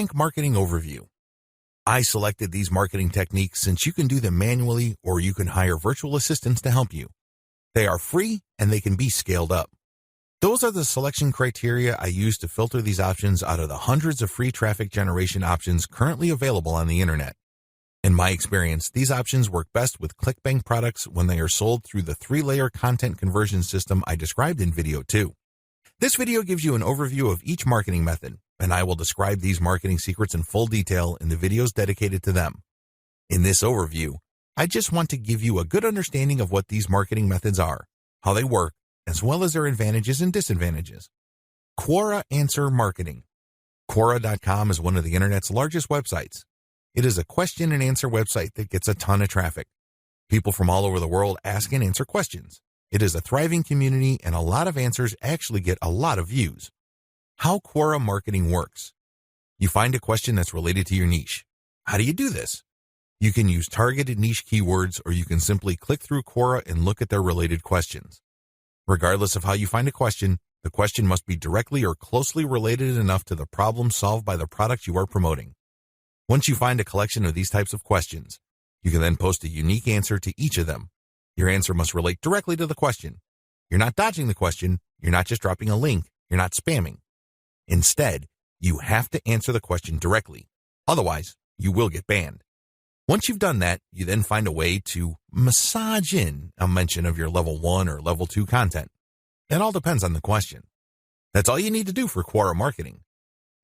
Clickbank Marketing Overview. I selected these marketing techniques since you can do them manually or you can hire virtual assistants to help you. They are free and they can be scaled up. Those are the selection criteria I use to filter these options out of the hundreds of free traffic generation options currently available on the internet. In my experience, these options work best with Clickbank products when they are sold through the 3-layer content conversion system I described in video 2. This video gives you an overview of each marketing method, and I will describe these marketing secrets in full detail in the videos dedicated to them. In this overview, I just want to give you a good understanding of what these marketing methods are, how they work, as well as their advantages and disadvantages. Quora Answer Marketing. Quora.com is one of the internet's largest websites. It is a question and answer website that gets a ton of traffic. People from all over the world ask and answer questions. It is a thriving community and a lot of answers actually get a lot of views. How Quora marketing works. You find a question that's related to your niche. How do you do this? You can use targeted niche keywords or you can simply click through Quora and look at their related questions. Regardless of how you find a question, the question must be directly or closely related enough to the problem solved by the product you are promoting. Once you find a collection of these types of questions, you can then post a unique answer to each of them. Your answer must relate directly to the question. You're not dodging the question. You're not just dropping a link. You're not spamming. Instead, you have to answer the question directly. Otherwise, you will get banned. Once you've done that, you then find a way to massage in a mention of your level 1 or level 2 content. It all depends on the question. That's all you need to do for Quora marketing.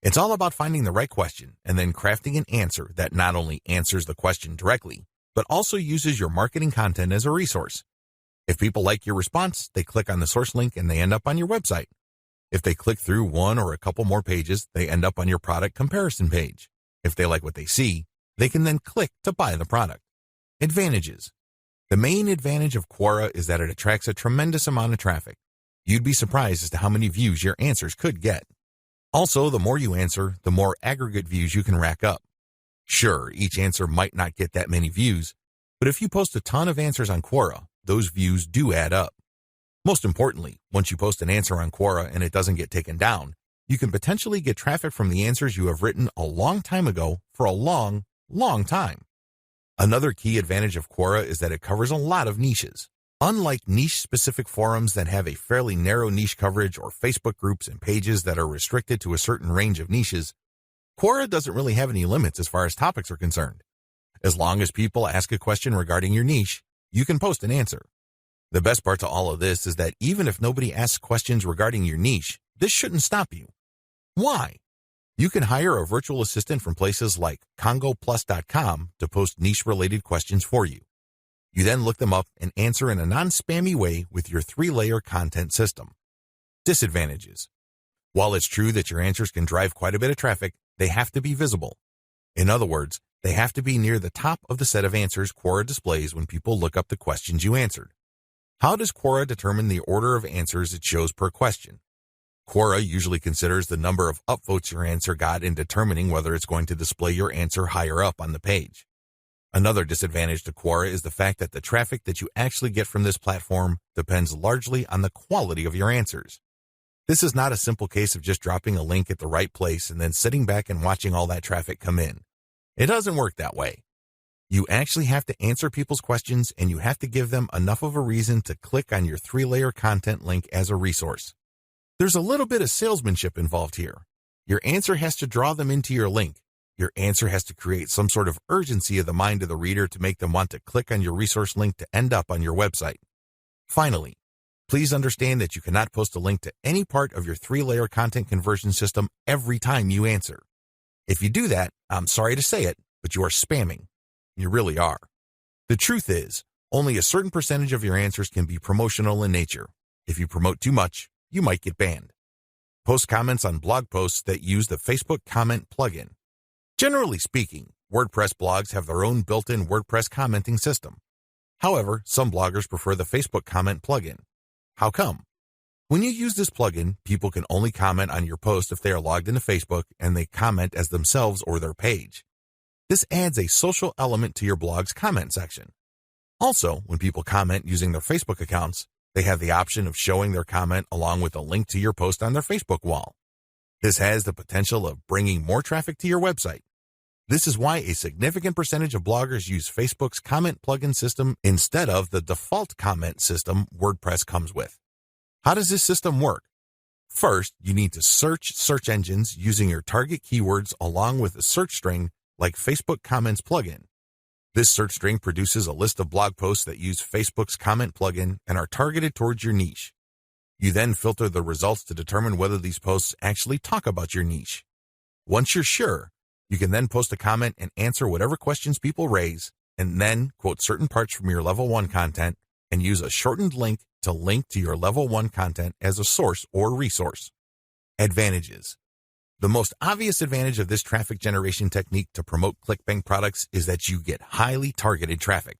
It's all about finding the right question and then crafting an answer that not only answers the question directly, but also uses your marketing content as a resource. If people like your response, they click on the source link and they end up on your website. If they click through one or a couple more pages, they end up on your product comparison page. If they like what they see, they can then click to buy the product. Advantages. The main advantage of Quora is that it attracts a tremendous amount of traffic. You'd be surprised as to how many views your answers could get. Also, the more you answer, the more aggregate views you can rack up. Sure, each answer might not get that many views, but if you post a ton of answers on Quora, those views do add up. Most importantly, once you post an answer on Quora and it doesn't get taken down, you can potentially get traffic from the answers you have written a long time ago for a long time. Another key advantage of Quora is that it covers a lot of niches. Unlike niche-specific forums that have a fairly narrow niche coverage or Facebook groups and pages that are restricted to a certain range of niches, Quora doesn't really have any limits as far as topics are concerned. As long as people ask a question regarding your niche, you can post an answer. The best part to all of this is that even if nobody asks questions regarding your niche, this shouldn't stop you. Why? You can hire a virtual assistant from places like congoplus.com to post niche-related questions for you. You then look them up and answer in a non-spammy way with your 3-layer content system. Disadvantages. While it's true that your answers can drive quite a bit of traffic, they have to be visible. In other words, they have to be near the top of the set of answers Quora displays when people look up the questions you answered. How does Quora determine the order of answers it shows per question? Quora usually considers the number of upvotes your answer got in determining whether it's going to display your answer higher up on the page. Another disadvantage to Quora is the fact that the traffic that you actually get from this platform depends largely on the quality of your answers. This is not a simple case of just dropping a link at the right place and then sitting back and watching all that traffic come in. It doesn't work that way. You actually have to answer people's questions and you have to give them enough of a reason to click on your 3-layer content link as a resource. There's a little bit of salesmanship involved here. Your answer has to draw them into your link. Your answer has to create some sort of urgency of the mind of the reader to make them want to click on your resource link to end up on your website. Finally, please understand that you cannot post a link to any part of your 3-layer content conversion system every time you answer. If you do that, I'm sorry to say it, but you are spamming. You really are. The truth is, only a certain percentage of your answers can be promotional in nature. If you promote too much, you might get banned. Post comments on blog posts that use the Facebook comment plugin. Generally speaking, WordPress blogs have their own built-in WordPress commenting system. However, some bloggers prefer the Facebook comment plugin. How come? When you use this plugin, people can only comment on your post if they are logged into Facebook and they comment as themselves or their page. This adds a social element to your blog's comment section. Also, when people comment using their Facebook accounts, they have the option of showing their comment along with a link to your post on their Facebook wall. This has the potential of bringing more traffic to your website. This is why a significant percentage of bloggers use Facebook's comment plugin system instead of the default comment system WordPress comes with. How does this system work? First, you need to search search engines using your target keywords along with a search string like Facebook Comments plugin. This search string produces a list of blog posts that use Facebook's comment plugin and are targeted towards your niche. You then filter the results to determine whether these posts actually talk about your niche. Once you're sure, you can then post a comment and answer whatever questions people raise, and then quote certain parts from your level 1 content and use a shortened link to link to your level 1 content as a source or resource. Advantages. The most obvious advantage of this traffic generation technique to promote Clickbank products is that you get highly targeted traffic.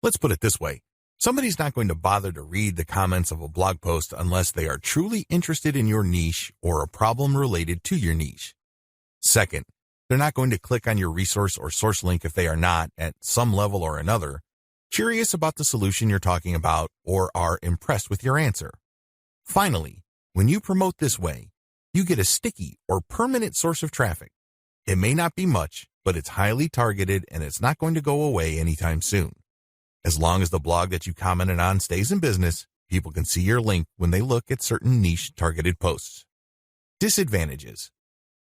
Let's put it this way. Somebody's not going to bother to read the comments of a blog post unless they are truly interested in your niche or a problem related to your niche. Second, they're not going to click on your resource or source link if they are not, at some level or another, curious about the solution you're talking about or are impressed with your answer. Finally, when you promote this way, you get a sticky or permanent source of traffic. It may not be much, but it's highly targeted and it's not going to go away anytime soon. As long as the blog that you commented on stays in business, people can see your link when they look at certain niche targeted posts. Disadvantages.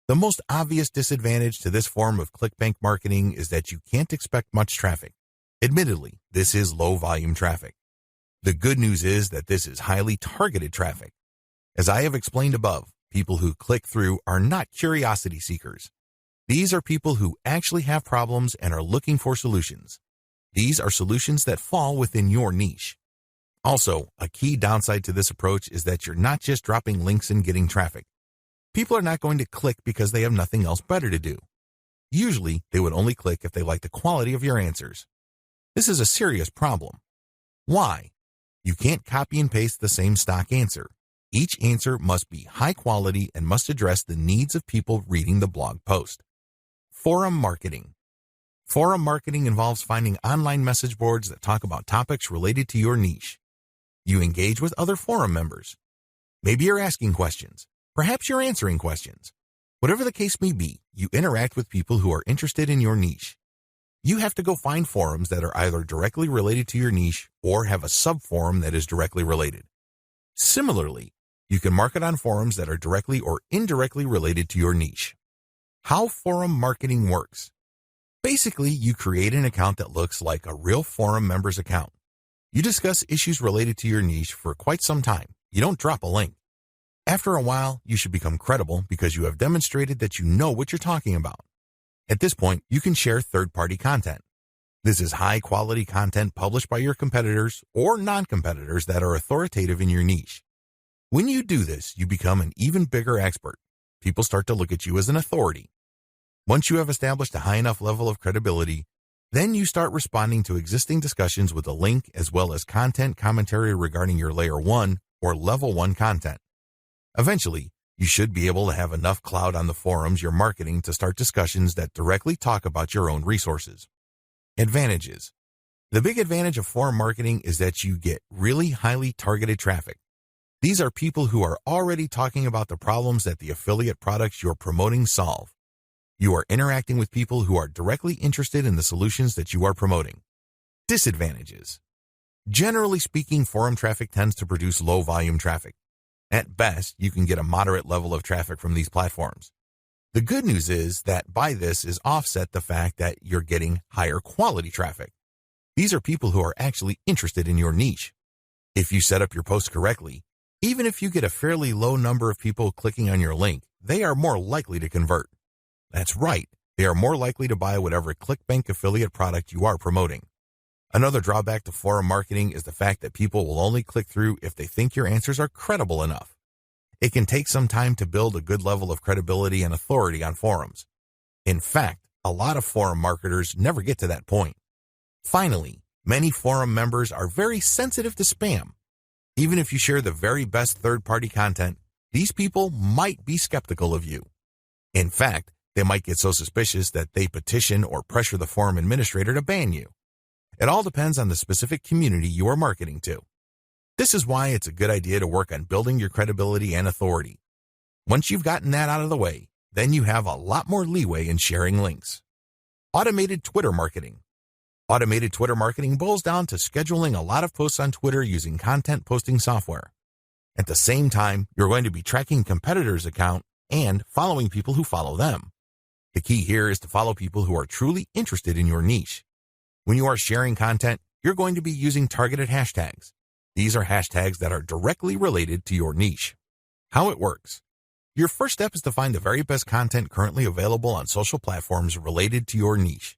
The most obvious disadvantage to this form of Clickbank marketing is that you can't expect much traffic. Admittedly, this is low volume traffic. The good news is that this is highly targeted traffic. As I have explained above, people who click through are not curiosity seekers. These are people who actually have problems and are looking for solutions. These are solutions that fall within your niche. Also, a key downside to this approach is that you're not just dropping links and getting traffic. People are not going to click because they have nothing else better to do. Usually, they would only click if they like the quality of your answers. This is a serious problem. Why? You can't copy and paste the same stock answer. Each answer must be high quality and must address the needs of people reading the blog post. Forum marketing. Forum marketing involves finding online message boards that talk about topics related to your niche. You engage with other forum members. Maybe you're asking questions. Perhaps you're answering questions. Whatever the case may be, you interact with people who are interested in your niche. You have to go find forums that are either directly related to your niche or have a sub-forum that is directly related. Similarly, you can market on forums that are directly or indirectly related to your niche. How forum marketing works. Basically, you create an account that looks like a real forum member's account. You discuss issues related to your niche for quite some time. You don't drop a link. After a while, you should become credible because you have demonstrated that you know what you're talking about. At this point, you can share third-party content. This is high-quality content published by your competitors or non-competitors that are authoritative in your niche. When you do this, you become an even bigger expert. People start to look at you as an authority. Once you have established a high enough level of credibility, then you start responding to existing discussions with a link as well as content commentary regarding your layer 1 or level 1 content. Eventually, you should be able to have enough clout on the forums you're marketing to start discussions that directly talk about your own resources. Advantages. The big advantage of forum marketing is that you get really highly targeted traffic. These are people who are already talking about the problems that the affiliate products you're promoting solve. You are interacting with people who are directly interested in the solutions that you are promoting. Disadvantages. Generally speaking, forum traffic tends to produce low volume traffic. At best, you can get a moderate level of traffic from these platforms. The good news is that by this is offset the fact that you're getting higher quality traffic. These are people who are actually interested in your niche. If you set up your post correctly, even if you get a fairly low number of people clicking on your link, they are more likely to convert. That's right, they are more likely to buy whatever Clickbank affiliate product you are promoting. Another drawback to forum marketing is the fact that people will only click through if they think your answers are credible enough. It can take some time to build a good level of credibility and authority on forums. In fact, a lot of forum marketers never get to that point. Finally, many forum members are very sensitive to spam. Even if you share the very best third-party content, these people might be skeptical of you. In fact, they might get so suspicious that they petition or pressure the forum administrator to ban you. It all depends on the specific community you are marketing to. This is why it's a good idea to work on building your credibility and authority. Once you've gotten that out of the way, then you have a lot more leeway in sharing links. Automated Twitter marketing. Automated Twitter marketing boils down to scheduling a lot of posts on Twitter using content posting software. At the same time, you're going to be tracking competitors' account and following people who follow them. The key here is to follow people who are truly interested in your niche. When you are sharing content, you're going to be using targeted hashtags. These are hashtags that are directly related to your niche. How it works. Your first step is to find the very best content currently available on social platforms related to your niche.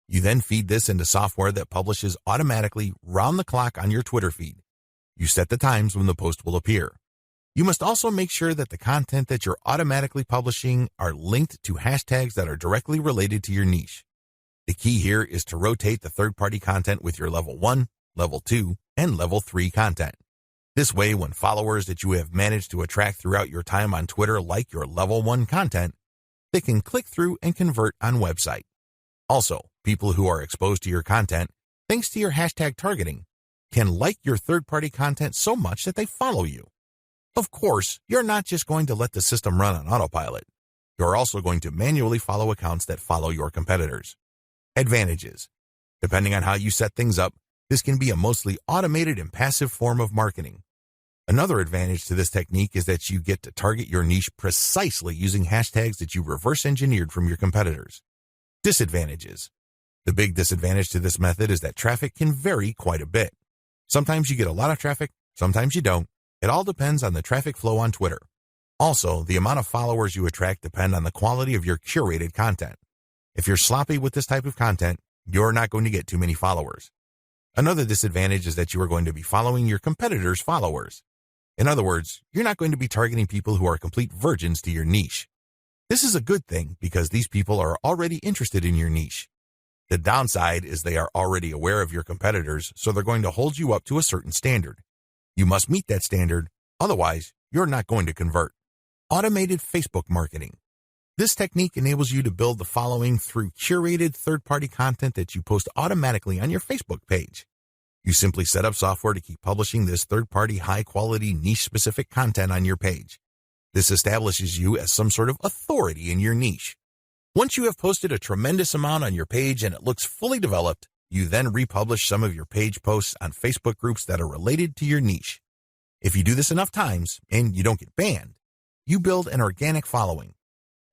You then feed this into software that publishes automatically round the clock on your Twitter feed. You set the times when the post will appear. You must also make sure that the content that you're automatically publishing are linked to hashtags that are directly related to your niche. The key here is to rotate the third-party content with your level 1, level 2, and level 3 content. This way, when followers that you have managed to attract throughout your time on Twitter like your level 1 content, they can click through and convert on website. Also, people who are exposed to your content, thanks to your hashtag targeting, can like your third-party content so much that they follow you. Of course, you're not just going to let the system run on autopilot. You're also going to manually follow accounts that follow your competitors. Advantages. Depending on how you set things up, this can be a mostly automated and passive form of marketing. Another advantage to this technique is that you get to target your niche precisely using hashtags that you reverse engineered from your competitors. Disadvantages. The big disadvantage to this method is that traffic can vary quite a bit. Sometimes you get a lot of traffic, sometimes you don't. It all depends on the traffic flow on Twitter. Also, the amount of followers you attract depend on the quality of your curated content. If you're sloppy with this type of content, you're not going to get too many followers. Another disadvantage is that you are going to be following your competitors' followers. In other words, you're not going to be targeting people who are complete virgins to your niche. This is a good thing because these people are already interested in your niche. The downside is they are already aware of your competitors, so they're going to hold you up to a certain standard. You must meet that standard, otherwise you're not going to convert. Automated Facebook marketing. This technique enables you to build the following through curated third-party content that you post automatically on your Facebook page. You simply set up software to keep publishing this third-party high-quality niche-specific content on your page. This establishes you as some sort of authority in your niche. Once you have posted a tremendous amount on your page and it looks fully developed, you then republish some of your page posts on Facebook groups that are related to your niche. If you do this enough times and you don't get banned, you build an organic following.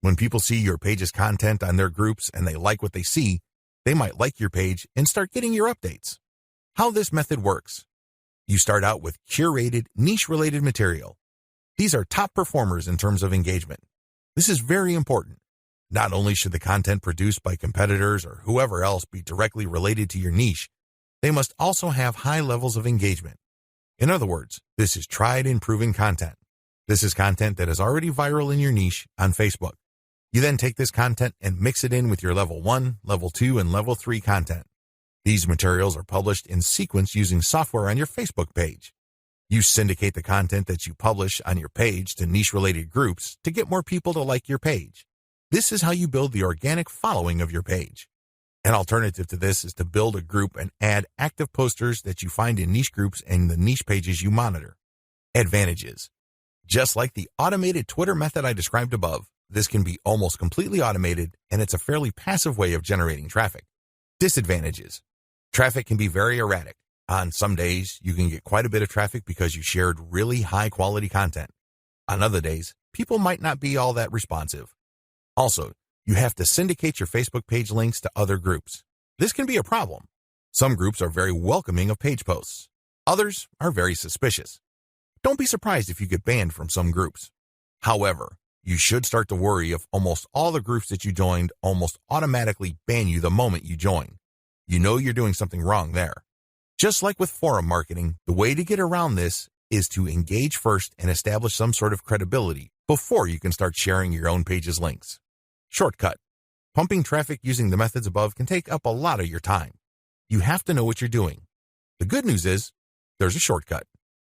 When people see your page's content on their groups and they like what they see, they might like your page and start getting your updates. How this method works. You start out with curated, niche-related material. These are top performers in terms of engagement. This is very important. Not only should the content produced by competitors or whoever else be directly related to your niche, they must also have high levels of engagement. In other words, this is tried and proven content. This is content that is already viral in your niche on Facebook. You then take this content and mix it in with your level 1, level 2, and level 3 content. These materials are published in sequence using software on your Facebook page. You syndicate the content that you publish on your page to niche-related groups to get more people to like your page. This is how you build the organic following of your page. An alternative to this is to build a group and add active posters that you find in niche groups and the niche pages you monitor. Advantages. Just like the automated Twitter method I described above, this can be almost completely automated, and it's a fairly passive way of generating traffic. Disadvantages. Traffic can be very erratic. On some days, you can get quite a bit of traffic because you shared really high-quality content. On other days, people might not be all that responsive. Also, you have to syndicate your Facebook page links to other groups. This can be a problem. Some groups are very welcoming of page posts. Others are very suspicious. Don't be surprised if you get banned from some groups. However, you should start to worry if almost all the groups that you joined almost automatically ban you the moment you join. You know you're doing something wrong there. Just like with forum marketing, the way to get around this is to engage first and establish some sort of credibility before you can start sharing your own page's links. Shortcut. Pumping traffic using the methods above can take up a lot of your time. You have to know what you're doing. The good news is, there's a shortcut.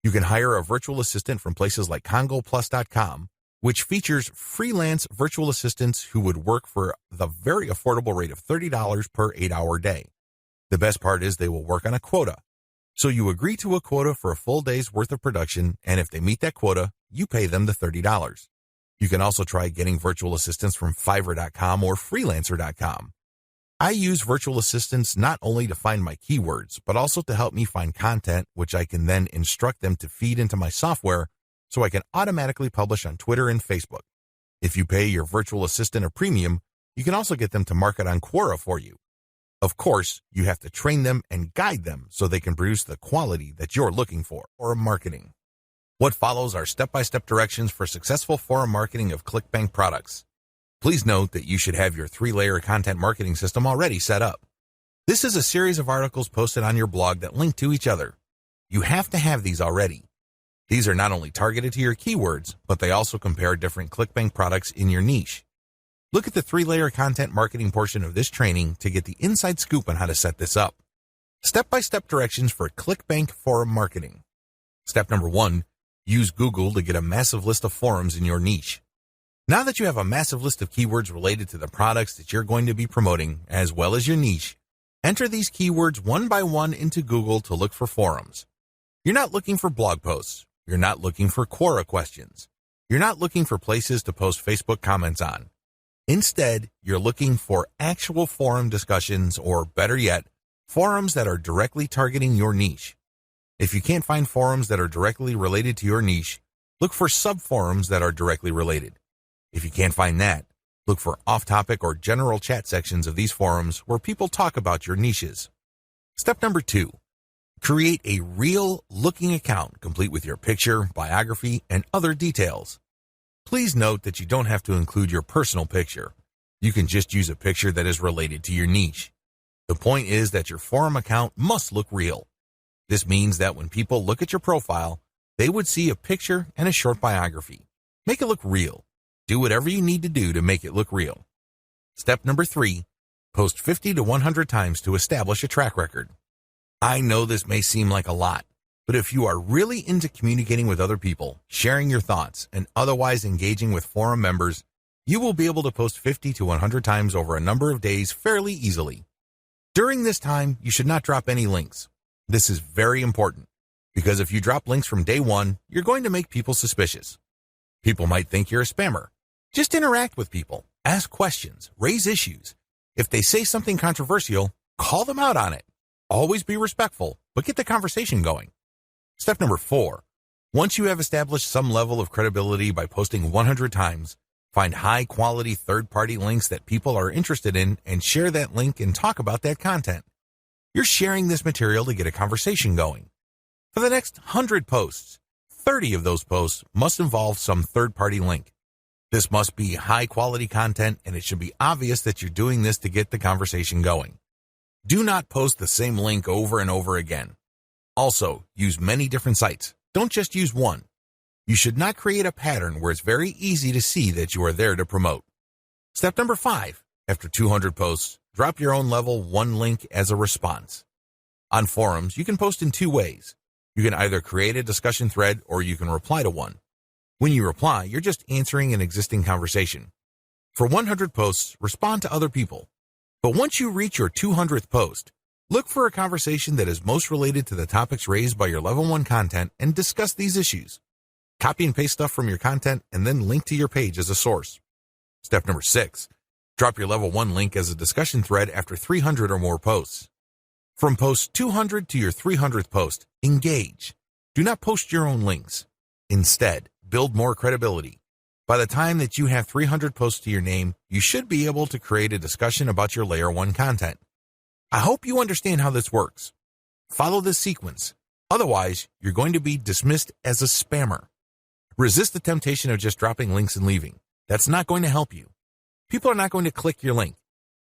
You can hire a virtual assistant from places like congoplus.com, which features freelance virtual assistants who would work for the very affordable rate of $30 per 8-hour day. The best part is they will work on a quota. So you agree to a quota for a full day's worth of production, and if they meet that quota, you pay them the $30. You can also try getting virtual assistants from Fiverr.com or Freelancer.com. I use virtual assistants not only to find my keywords, but also to help me find content, which I can then instruct them to feed into my software so I can automatically publish on Twitter and Facebook. If you pay your virtual assistant a premium, you can also get them to market on Quora for you. Of course, you have to train them and guide them so they can produce the quality that you're looking for marketing. What follows are step-by-step directions for successful forum marketing of Clickbank products. Please note that you should have your 3-layer content marketing system already set up. This is a series of articles posted on your blog that link to each other. You have to have these already. These are not only targeted to your keywords, but they also compare different Clickbank products in your niche. Look at the 3-layer content marketing portion of this training to get the inside scoop on how to set this up. Step-by-step directions for Clickbank forum marketing. Step number 1, use Google to get a massive list of forums in your niche. Now that you have a massive list of keywords related to the products that you're going to be promoting, as well as your niche, enter these keywords one by one into Google to look for forums. You're not looking for blog posts. You're not looking for Quora questions. You're not looking for places to post Facebook comments on. Instead, you're looking for actual forum discussions, or better yet, forums that are directly targeting your niche. If you can't find forums that are directly related to your niche, look for sub-forums that are directly related. If you can't find that, look for off-topic or general chat sections of these forums where people talk about your niches. Step number 2, create a real-looking account complete with your picture, biography, and other details. Please note that you don't have to include your personal picture. You can just use a picture that is related to your niche. The point is that your forum account must look real. This means that when people look at your profile, they would see a picture and a short biography. Make it look real. Do whatever you need to do to make it look real. Step number 3, post 50 to 100 times to establish a track record. I know this may seem like a lot, but if you are really into communicating with other people, sharing your thoughts, and otherwise engaging with forum members, you will be able to post 50 to 100 times over a number of days fairly easily. During this time, you should not drop any links. This is very important, because if you drop links from day 1, you're going to make people suspicious. People might think you're a spammer. Just interact with people, ask questions, raise issues. If they say something controversial, call them out on it. Always be respectful, but get the conversation going. Step number 4, once you have established some level of credibility by posting 100 times, find high-quality third-party links that people are interested in and share that link and talk about that content. You're sharing this material to get a conversation going. For the next 100 posts, 30 of those posts must involve some third-party link. This must be high-quality content, and it should be obvious that you're doing this to get the conversation going. Do not post the same link over and over again. Also, use many different sites. Don't just use one. You should not create a pattern where it's very easy to see that you are there to promote. Step number 5, after 200 posts, drop your own level 1 link as a response. On forums, you can post in 2 ways. You can either create a discussion thread or you can reply to one. When you reply, you're just answering an existing conversation. For 100 posts, respond to other people. But once you reach your 200th post, look for a conversation that is most related to the topics raised by your level 1 content and discuss these issues. Copy and paste stuff from your content and then link to your page as a source. Step number 6, drop your level 1 link as a discussion thread after 300 or more posts. From post 200 to your 300th post, engage. Do not post your own links. Instead, build more credibility. By the time that you have 300 posts to your name, you should be able to create a discussion about your layer 1 content. I hope you understand how this works. Follow this sequence. Otherwise, you're going to be dismissed as a spammer. Resist the temptation of just dropping links and leaving. That's not going to help you. People are not going to click your link.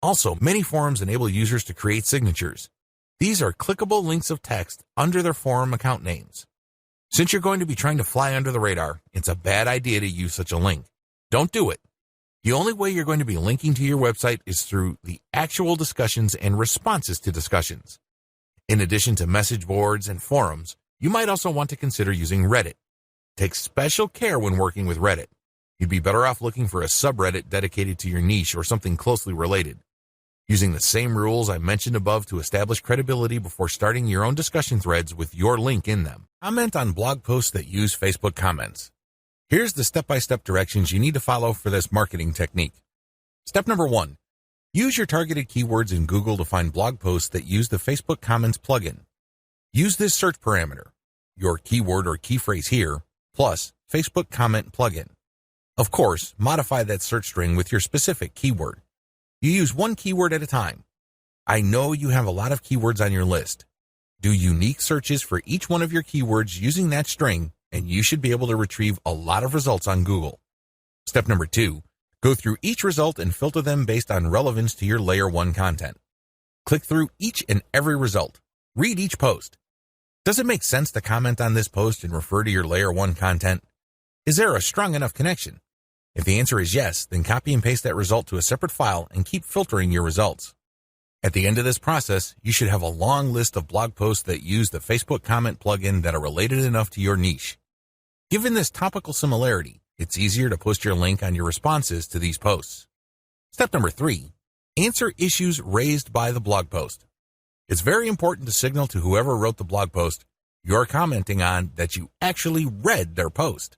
Also, many forums enable users to create signatures. These are clickable links of text under their forum account names. Since you're going to be trying to fly under the radar, it's a bad idea to use such a link. Don't do it. The only way you're going to be linking to your website is through the actual discussions and responses to discussions. In addition to message boards and forums, you might also want to consider using Reddit. Take special care when working with Reddit. You'd be better off looking for a subreddit dedicated to your niche or something closely related. Using the same rules I mentioned above to establish credibility before starting your own discussion threads with your link in them. Comment on blog posts that use Facebook comments. Here's the step-by-step directions you need to follow for this marketing technique. Step number 1. Use your targeted keywords in Google to find blog posts that use the Facebook Comments plugin. Use this search parameter, your keyword or key phrase here, plus Facebook Comment plugin. Of course, modify that search string with your specific keyword. You use one keyword at a time. I know you have a lot of keywords on your list. Do unique searches for each one of your keywords using that string, and you should be able to retrieve a lot of results on Google. Step number 2. Go through each result and filter them based on relevance to your Layer 1 content. Click through each and every result. Read each post. Does it make sense to comment on this post and refer to your Layer 1 content? Is there a strong enough connection? If the answer is yes, then copy and paste that result to a separate file and keep filtering your results. At the end of this process, you should have a long list of blog posts that use the Facebook Comment plugin that are related enough to your niche. Given this topical similarity, it's easier to post your link on your responses to these posts. Step number 3. Answer issues raised by the blog post. It's very important to signal to whoever wrote the blog post you're commenting on that you actually read their post.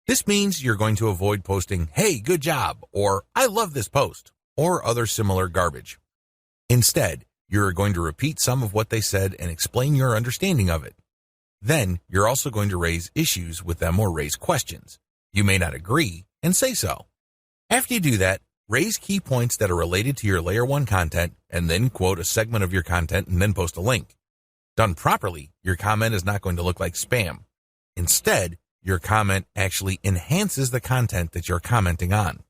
This means you're going to avoid posting, "Hey, good job," or "I love this post," or other similar garbage. Instead, you're going to repeat some of what they said and explain your understanding of it. Then, you're also going to raise issues with them or raise questions. You may not agree, and say so. After you do that, raise key points that are related to your Layer 1 content, and then quote a segment of your content and then post a link. Done properly, your comment is not going to look like spam. Instead, your comment actually enhances the content that you're commenting on.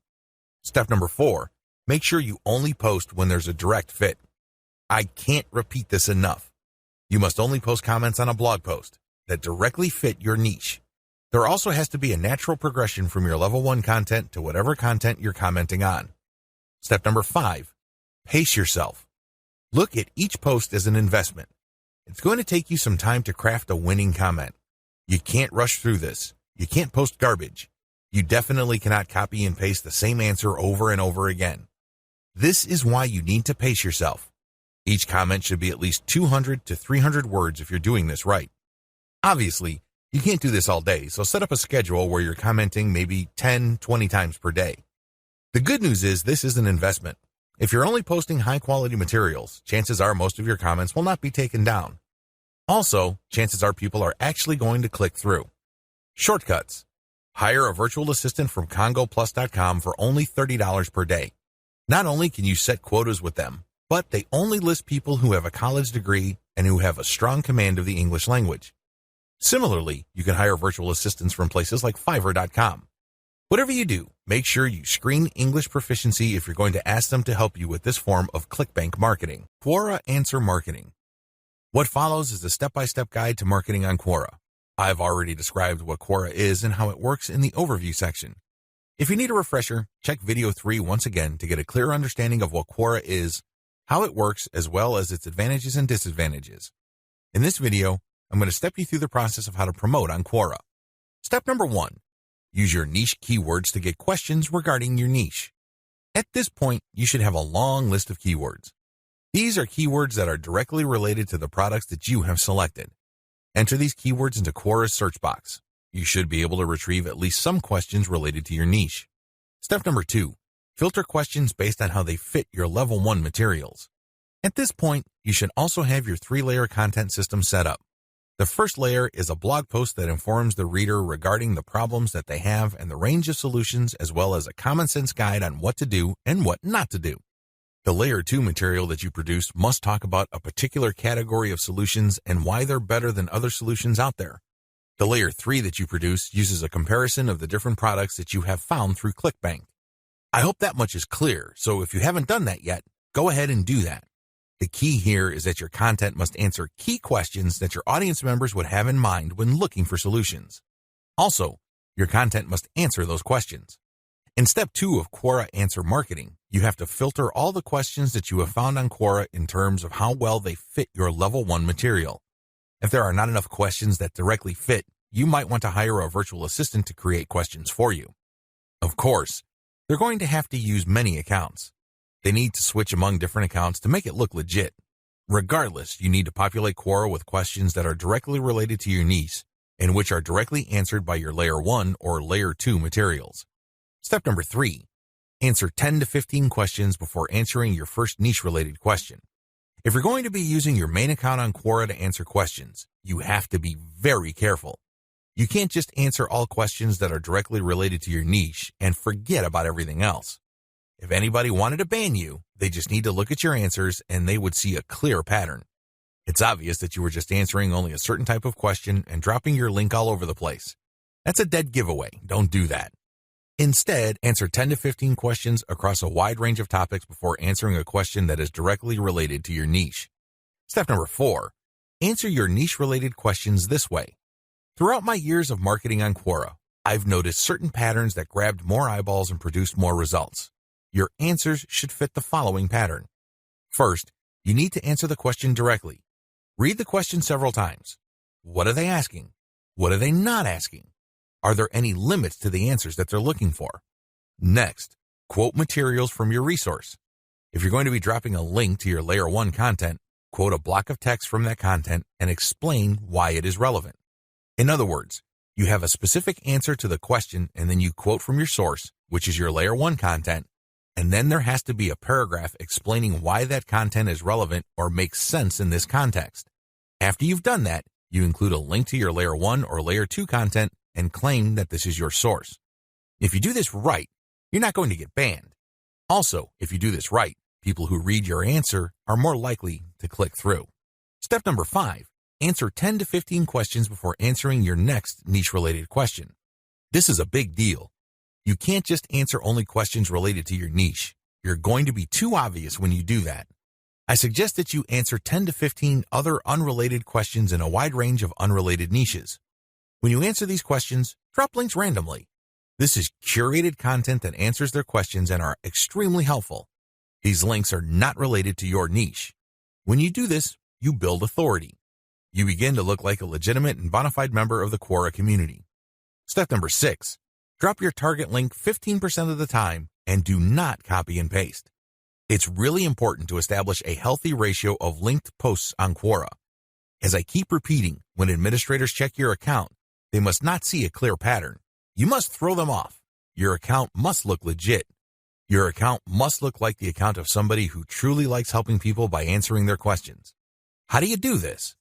Step number 4, make sure you only post when there's a direct fit. I can't repeat this enough. You must only post comments on a blog post that directly fit your niche. There also has to be a natural progression from your level 1 content to whatever content you're commenting on. Step number 5, pace yourself. Look at each post as an investment. It's going to take you some time to craft a winning comment. You can't rush through this. You can't post garbage. You definitely cannot copy and paste the same answer over and over again. This is why you need to pace yourself. Each comment should be at least 200 to 300 words if you're doing this right. Obviously, you can't do this all day, so set up a schedule where you're commenting maybe 10, 20 times per day. The good news is this is an investment. If you're only posting high-quality materials, chances are most of your comments will not be taken down. Also, chances are people are actually going to click through. Shortcuts. Hire a virtual assistant from congoplus.com for only $30 per day. Not only can you set quotas with them, but they only list people who have a college degree and who have a strong command of the English language. Similarly, you can hire virtual assistants from places like Fiverr.com. Whatever you do, make sure you screen English proficiency if you're going to ask them to help you with this form of Clickbank marketing. Quora Answer Marketing. What follows is a step-by-step guide to marketing on Quora. I've already described what Quora is and how it works in the overview section. If you need a refresher, check video 3 once again to get a clear understanding of what Quora is, how it works, as well as its advantages and disadvantages. In this video, I'm going to step you through the process of how to promote on Quora. Step number 1, use your niche keywords to get questions regarding your niche. At this point, you should have a long list of keywords. These are keywords that are directly related to the products that you have selected. Enter these keywords into Quora's search box. You should be able to retrieve at least some questions related to your niche. Step number 2, filter questions based on how they fit your level 1 materials. At this point, you should also have your 3-layer content system set up. The first layer is a blog post that informs the reader regarding the problems that they have and the range of solutions, as well as a common sense guide on what to do and what not to do. The layer 2 material that you produce must talk about a particular category of solutions and why they're better than other solutions out there. The layer 3 that you produce uses a comparison of the different products that you have found through Clickbank. I hope that much is clear, so if you haven't done that yet, go ahead and do that. The key here is that your content must answer key questions that your audience members would have in mind when looking for solutions. Also, your content must answer those questions. In step 2 of Quora Answer Marketing, you have to filter all the questions that you have found on Quora in terms of how well they fit your level 1 material. If there are not enough questions that directly fit, you might want to hire a virtual assistant to create questions for you. Of course, they're going to have to use many accounts. They need to switch among different accounts to make it look legit. Regardless, you need to populate Quora with questions that are directly related to your niche, and which are directly answered by your layer 1 or layer 2 materials. Step number 3. Answer 10 to 15 questions before answering your first niche-related question. If you're going to be using your main account on Quora to answer questions, you have to be very careful. You can't just answer all questions that are directly related to your niche and forget about everything else. If anybody wanted to ban you, they just need to look at your answers and they would see a clear pattern. It's obvious that you were just answering only a certain type of question and dropping your link all over the place. That's a dead giveaway. Don't do that. Instead, answer 10 to 15 questions across a wide range of topics before answering a question that is directly related to your niche. Step number 4. Answer your niche-related questions this way. Throughout my years of marketing on Quora, I've noticed certain patterns that grabbed more eyeballs and produced more results. Your answers should fit the following pattern. First, you need to answer the question directly. Read the question several times. What are they asking? What are they not asking? Are there any limits to the answers that they're looking for? Next, quote materials from your resource. If you're going to be dropping a link to your layer 1 content, quote a block of text from that content and explain why it is relevant. In other words, you have a specific answer to the question and then you quote from your source, which is your layer 1 content, and then there has to be a paragraph explaining why that content is relevant or makes sense in this context. After you've done that, you include a link to your layer 1 or layer 2 content and claim that this is your source. If you do this right, you're not going to get banned. Also, if you do this right, people who read your answer are more likely to click through. Step number 5, answer 10 to 15 questions before answering your next niche-related question. This is a big deal. You can't just answer only questions related to your niche. You're going to be too obvious when you do that. I suggest that you answer 10 to 15 other unrelated questions in a wide range of unrelated niches. When you answer these questions, drop links randomly. This is curated content that answers their questions and are extremely helpful. These links are not related to your niche. When you do this, you build authority. You begin to look like a legitimate and bona fide member of the Quora community. Step number 6, drop your target link 15% of the time and do not copy and paste. It's really important to establish a healthy ratio of linked posts on Quora. As I keep repeating, when administrators check your account, they must not see a clear pattern. You must throw them off. Your account must look legit. Your account must look like the account of somebody who truly likes helping people by answering their questions. How do you do this?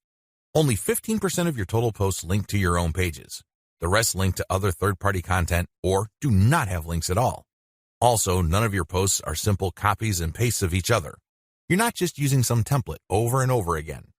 Only 15% of your total posts link to your own pages. The rest link to other third-party content or do not have links at all. Also, none of your posts are simple copies and pastes of each other. You're not just using some template over and over again.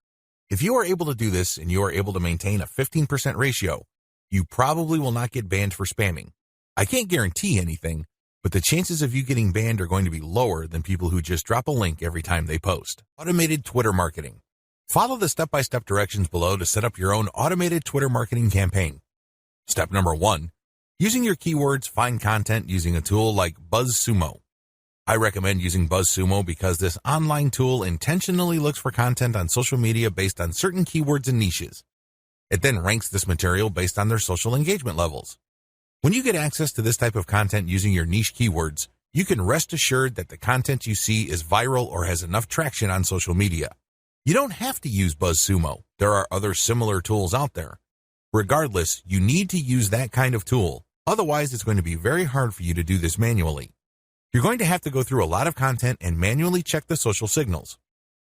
If you are able to do this and you are able to maintain a 15% ratio, you probably will not get banned for spamming. I can't guarantee anything, but the chances of you getting banned are going to be lower than people who just drop a link every time they post. Automated Twitter marketing. Follow the step-by-step directions below to set up your own automated Twitter marketing campaign. Step number 1, using your keywords, find content using a tool like BuzzSumo. I recommend using BuzzSumo because this online tool intentionally looks for content on social media based on certain keywords and niches. It then ranks this material based on their social engagement levels. When you get access to this type of content using your niche keywords, you can rest assured that the content you see is viral or has enough traction on social media. You don't have to use BuzzSumo. There are other similar tools out there. Regardless, you need to use that kind of tool. Otherwise, it's going to be very hard for you to do this manually. You're going to have to go through a lot of content and manually check the social signals.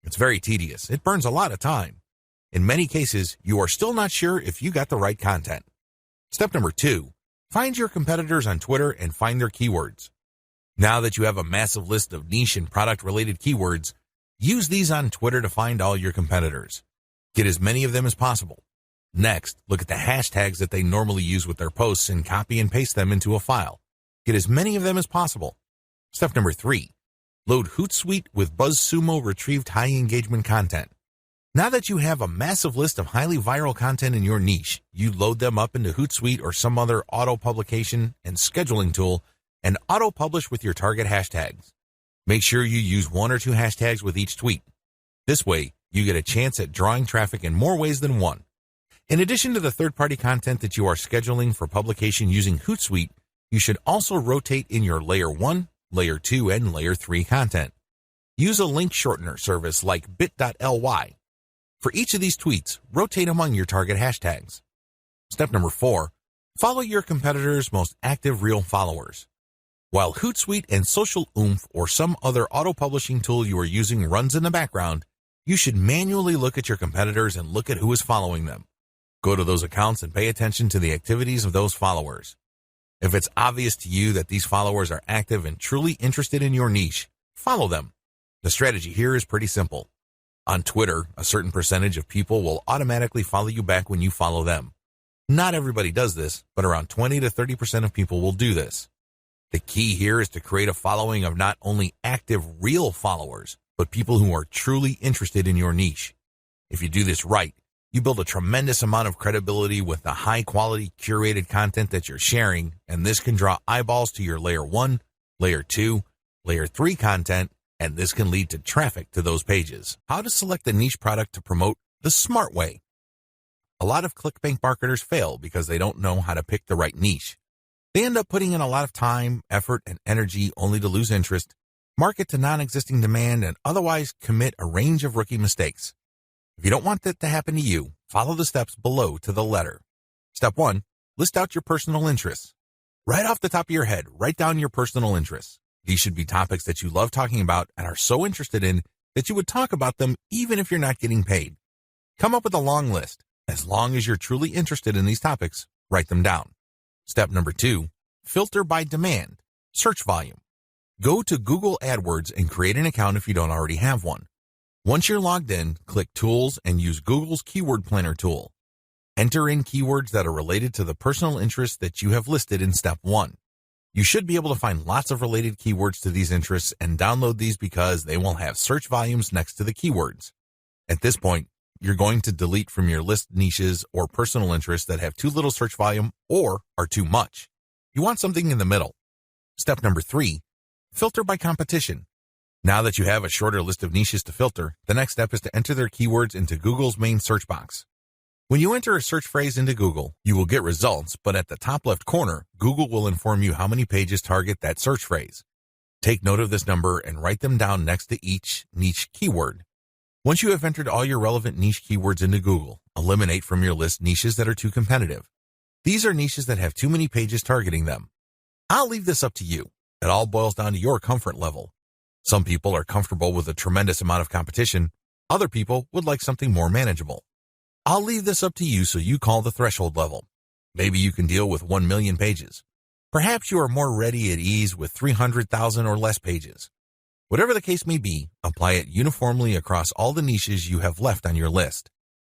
It's very tedious. It burns a lot of time. In many cases, you are still not sure if you got the right content. Step number 2, find your competitors on Twitter and find their keywords. Now that you have a massive list of niche and product-related keywords, use these on Twitter to find all your competitors. Get as many of them as possible. Next, look at the hashtags that they normally use with their posts and copy and paste them into a file. Get as many of them as possible. Step number 3, load Hootsuite with BuzzSumo retrieved high engagement content. Now that you have a massive list of highly viral content in your niche, you load them up into Hootsuite or some other auto-publication and scheduling tool and auto-publish with your target hashtags. Make sure you use 1 or 2 hashtags with each tweet. This way, you get a chance at drawing traffic in more ways than one. In addition to the third-party content that you are scheduling for publication using Hootsuite, you should also rotate in your Layer 1, Layer 2, and Layer 3 content. Use a link shortener service like bit.ly. For each of these tweets, rotate among your target hashtags. Step number 4, follow your competitors' most active real followers. While Hootsuite and Social Oomph or some other auto-publishing tool you are using runs in the background, you should manually look at your competitors and look at who is following them. Go to those accounts and pay attention to the activities of those followers. If it's obvious to you that these followers are active and truly interested in your niche, follow them. The strategy here is pretty simple. On Twitter, a certain percentage of people will automatically follow you back when you follow them. Not everybody does this, but around 20 to 30% of people will do this. The key here is to create a following of not only active real followers, but people who are truly interested in your niche. If you do this right, you build a tremendous amount of credibility with the high-quality curated content that you're sharing, and this can draw eyeballs to your Layer 1, Layer 2, Layer 3 content, and this can lead to traffic to those pages. How to select a niche product to promote the smart way. A lot of Clickbank marketers fail because they don't know how to pick the right niche. They end up putting in a lot of time, effort, and energy only to lose interest, market to non-existing demand, and otherwise commit a range of rookie mistakes. If you don't want that to happen to you, follow the steps below to the letter. Step 1, list out your personal interests. Right off the top of your head, write down your personal interests. These should be topics that you love talking about and are so interested in that you would talk about them even if you're not getting paid. Come up with a long list. As long as you're truly interested in these topics, write them down. Step number 2, filter by demand, search volume. Go to Google AdWords and create an account if you don't already have one. Once you're logged in, click Tools and use Google's Keyword Planner tool. Enter in keywords that are related to the personal interests that you have listed in Step 1. You should be able to find lots of related keywords to these interests and download these because they will have search volumes next to the keywords. At this point, you're going to delete from your list niches or personal interests that have too little search volume or are too much. You want something in the middle. Step number 3, filter by competition. Now that you have a shorter list of niches to filter, the next step is to enter their keywords into Google's main search box. When you enter a search phrase into Google, you will get results, but at the top left corner, Google will inform you how many pages target that search phrase. Take note of this number and write them down next to each niche keyword. Once you have entered all your relevant niche keywords into Google, eliminate from your list niches that are too competitive. These are niches that have too many pages targeting them. I'll leave this up to you. It all boils down to your comfort level. Some people are comfortable with a tremendous amount of competition. Other people would like something more manageable. I'll leave this up to you so you call the threshold level. Maybe you can deal with 1 million pages. Perhaps you are more ready at ease with 300,000 or less pages. Whatever the case may be, apply it uniformly across all the niches you have left on your list.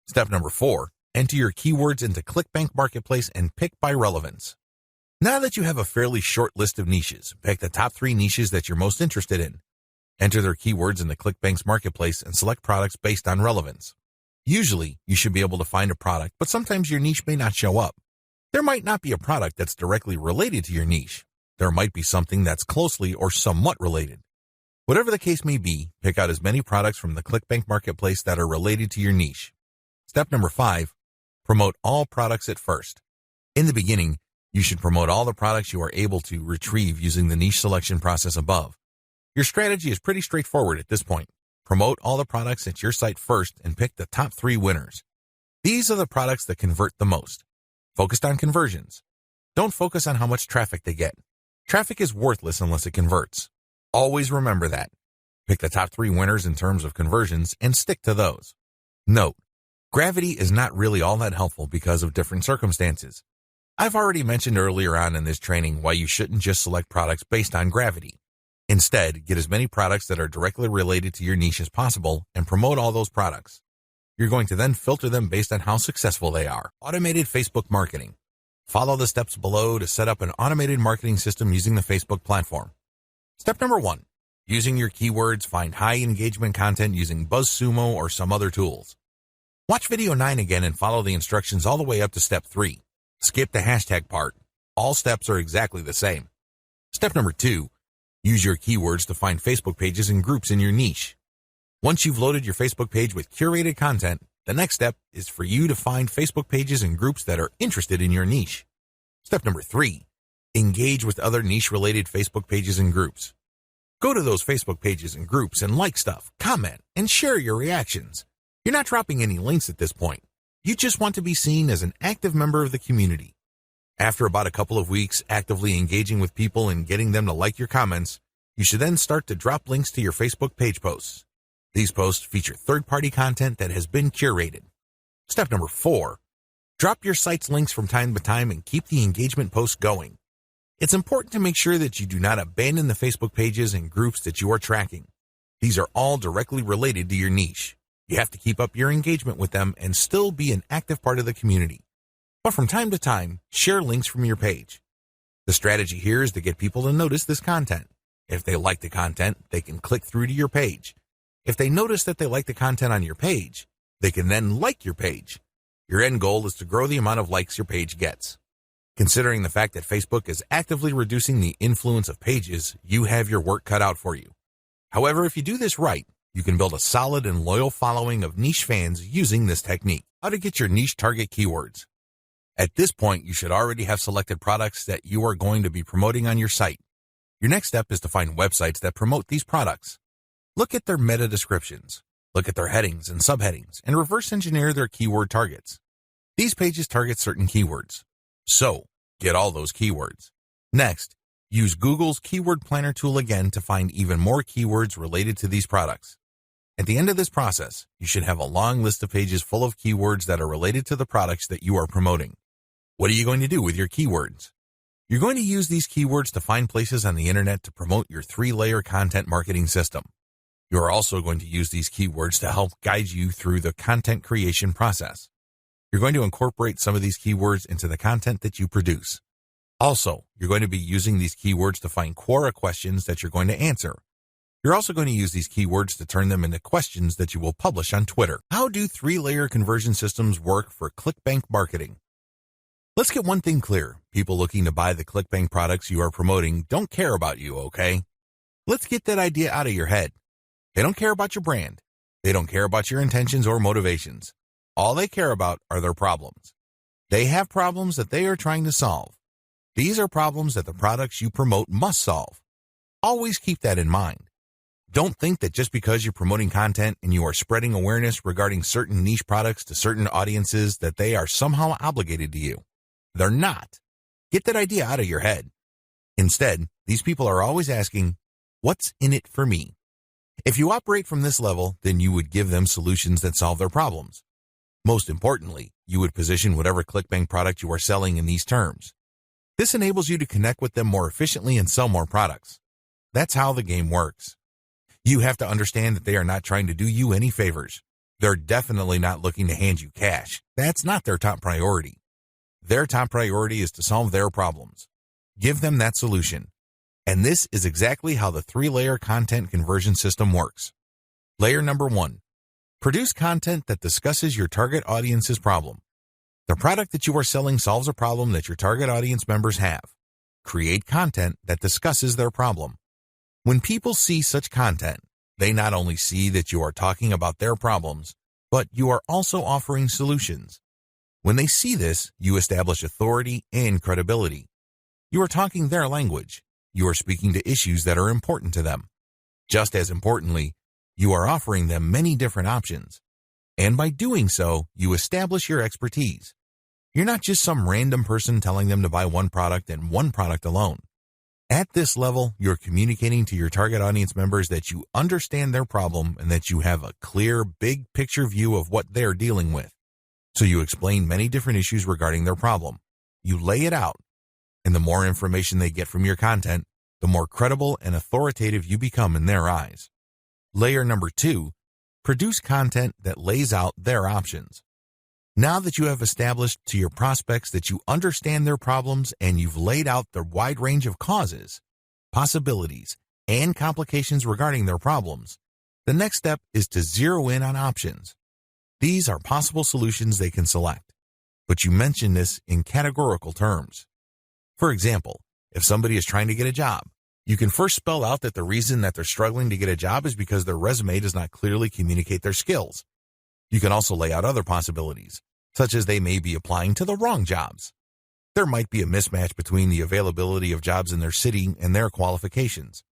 Step number 4, enter your keywords into Clickbank Marketplace and pick by relevance. Now that you have a fairly short list of niches, pick the top 3 niches that you're most interested in. Enter their keywords in the Clickbank's Marketplace and select products based on relevance. Usually, you should be able to find a product, but sometimes your niche may not show up. There might not be a product that's directly related to your niche. There might be something that's closely or somewhat related. Whatever the case may be, pick out as many products from the Clickbank Marketplace that are related to your niche. Step number 5, promote all products at first. In the beginning, you should promote all the products you are able to retrieve using the niche selection process above. Your strategy is pretty straightforward at this point. Promote all the products at your site first and pick the top 3 winners. These are the products that convert the most. Focused on conversions. Don't focus on how much traffic they get. Traffic is worthless unless it converts. Always remember that. Pick the top 3 winners in terms of conversions and stick to those. Note, gravity is not really all that helpful because of different circumstances. I've already mentioned earlier on in this training why you shouldn't just select products based on gravity. Instead, get as many products that are directly related to your niche as possible and promote all those products. You're going to then filter them based on how successful they are. Automated Facebook marketing. Follow the steps below to set up an automated marketing system using the Facebook platform. Step number 1, using your keywords, find high engagement content using BuzzSumo or some other tools. Watch video 9 again and follow the instructions all the way up to step 3. Skip the hashtag part. All steps are exactly the same. Step number 2, use your keywords to find Facebook pages and groups in your niche. Once you've loaded your Facebook page with curated content, the next step is for you to find Facebook pages and groups that are interested in your niche. Step number 3, engage with other niche-related Facebook pages and groups. Go to those Facebook pages and groups and like stuff, comment, and share your reactions. You're not dropping any links at this point. You just want to be seen as an active member of the community. After about a couple of weeks actively engaging with people and getting them to like your comments, you should then start to drop links to your Facebook page posts. These posts feature third-party content that has been curated. Step number 4, drop your site's links from time to time and keep the engagement posts going. It's important to make sure that you do not abandon the Facebook pages and groups that you are tracking. These are all directly related to your niche. You have to keep up your engagement with them and still be an active part of the community. But from time to time, share links from your page. The strategy here is to get people to notice this content. If they like the content, they can click through to your page. If they notice that they like the content on your page, they can then like your page. Your end goal is to grow the amount of likes your page gets. Considering the fact that Facebook is actively reducing the influence of pages, you have your work cut out for you. However, if you do this right, you can build a solid and loyal following of niche fans using this technique. How to get your niche target keywords. At this point, you should already have selected products that you are going to be promoting on your site. Your next step is to find websites that promote these products. Look at their meta descriptions. Look at their headings and subheadings and reverse engineer their keyword targets. These pages target certain keywords. So, get all those keywords. Next, use Google's Keyword Planner tool again to find even more keywords related to these products. At the end of this process, you should have a long list of pages full of keywords that are related to the products that you are promoting. What are you going to do with your keywords? You're going to use these keywords to find places on the internet to promote your 3-layer content marketing system. You are also going to use these keywords to help guide you through the content creation process. You're going to incorporate some of these keywords into the content that you produce. Also, you're going to be using these keywords to find Quora questions that you're going to answer. You're also going to use these keywords to turn them into questions that you will publish on Twitter. How do 3-layer conversion systems work for Clickbank Marketing? Let's get one thing clear. People looking to buy the Clickbank products you are promoting don't care about you, okay? Let's get that idea out of your head. They don't care about your brand. They don't care about your intentions or motivations. All they care about are their problems. They have problems that they are trying to solve. These are problems that the products you promote must solve. Always keep that in mind. Don't think that just because you're promoting content and you are spreading awareness regarding certain niche products to certain audiences that they are somehow obligated to you. They're not. Get that idea out of your head. Instead, these people are always asking, what's in it for me? If you operate from this level, then you would give them solutions that solve their problems. Most importantly, you would position whatever Clickbank product you are selling in these terms. This enables you to connect with them more efficiently and sell more products. That's how the game works. You have to understand that they are not trying to do you any favors. They're definitely not looking to hand you cash. That's not their top priority. Their top priority is to solve their problems. Give them that solution. And this is exactly how the 3-layer content conversion system works. Layer number 1. Produce content that discusses your target audience's problem. The product that you are selling solves a problem that your target audience members have. Create content that discusses their problem. When people see such content, they not only see that you are talking about their problems, but you are also offering solutions. When they see this, you establish authority and credibility. You are talking their language. You are speaking to issues that are important to them. Just as importantly, you are offering them many different options. And by doing so, you establish your expertise. You're not just some random person telling them to buy one product and one product alone. At this level, you're communicating to your target audience members that you understand their problem and that you have a clear, big picture view of what they're dealing with. So you explain many different issues regarding their problem. You lay it out. And the more information they get from your content, the more credible and authoritative you become in their eyes. Layer number 2, produce content that lays out their options. Now that you have established to your prospects that you understand their problems and you've laid out the wide range of causes, possibilities, and complications regarding their problems, the next step is to zero in on options. These are possible solutions they can select, but you mention this in categorical terms. For example, if somebody is trying to get a job, you can first spell out that the reason that they're struggling to get a job is because their resume does not clearly communicate their skills. You can also lay out other possibilities, such as they may be applying to the wrong jobs. There might be a mismatch between the availability of jobs in their city and their qualifications.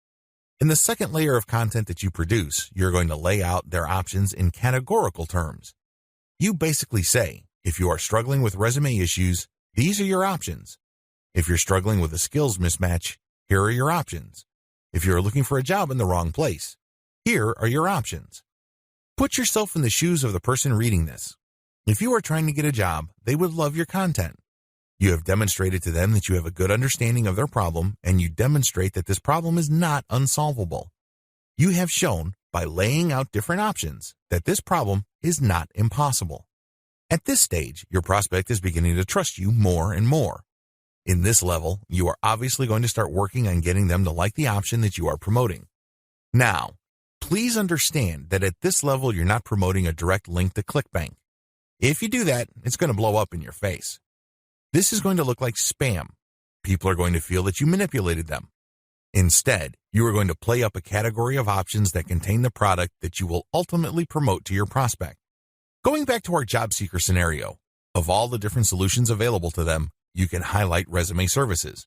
In the second layer of content that you produce, you're going to lay out their options in categorical terms. You basically say, If you are struggling with resume issues, these are your options. If you're struggling with a skills mismatch, here are your options. If you're looking for a job in the wrong place, here are your options. Put yourself in the shoes of the person reading this. If you are trying to get a job, they would love your content. You have demonstrated to them that you have a good understanding of their problem, and you demonstrate that this problem is not unsolvable. You have shown, by laying out different options, that this problem is not impossible. At this stage, your prospect is beginning to trust you more and more. In this level, you are obviously going to start working on getting them to like the option that you are promoting. Now, please understand that at this level, you're not promoting a direct link to Clickbank. If you do that, it's going to blow up in your face. This is going to look like spam. People are going to feel that you manipulated them. Instead, you are going to play up a category of options that contain the product that you will ultimately promote to your prospect. Going back to our job seeker scenario, of all the different solutions available to them, you can highlight resume services.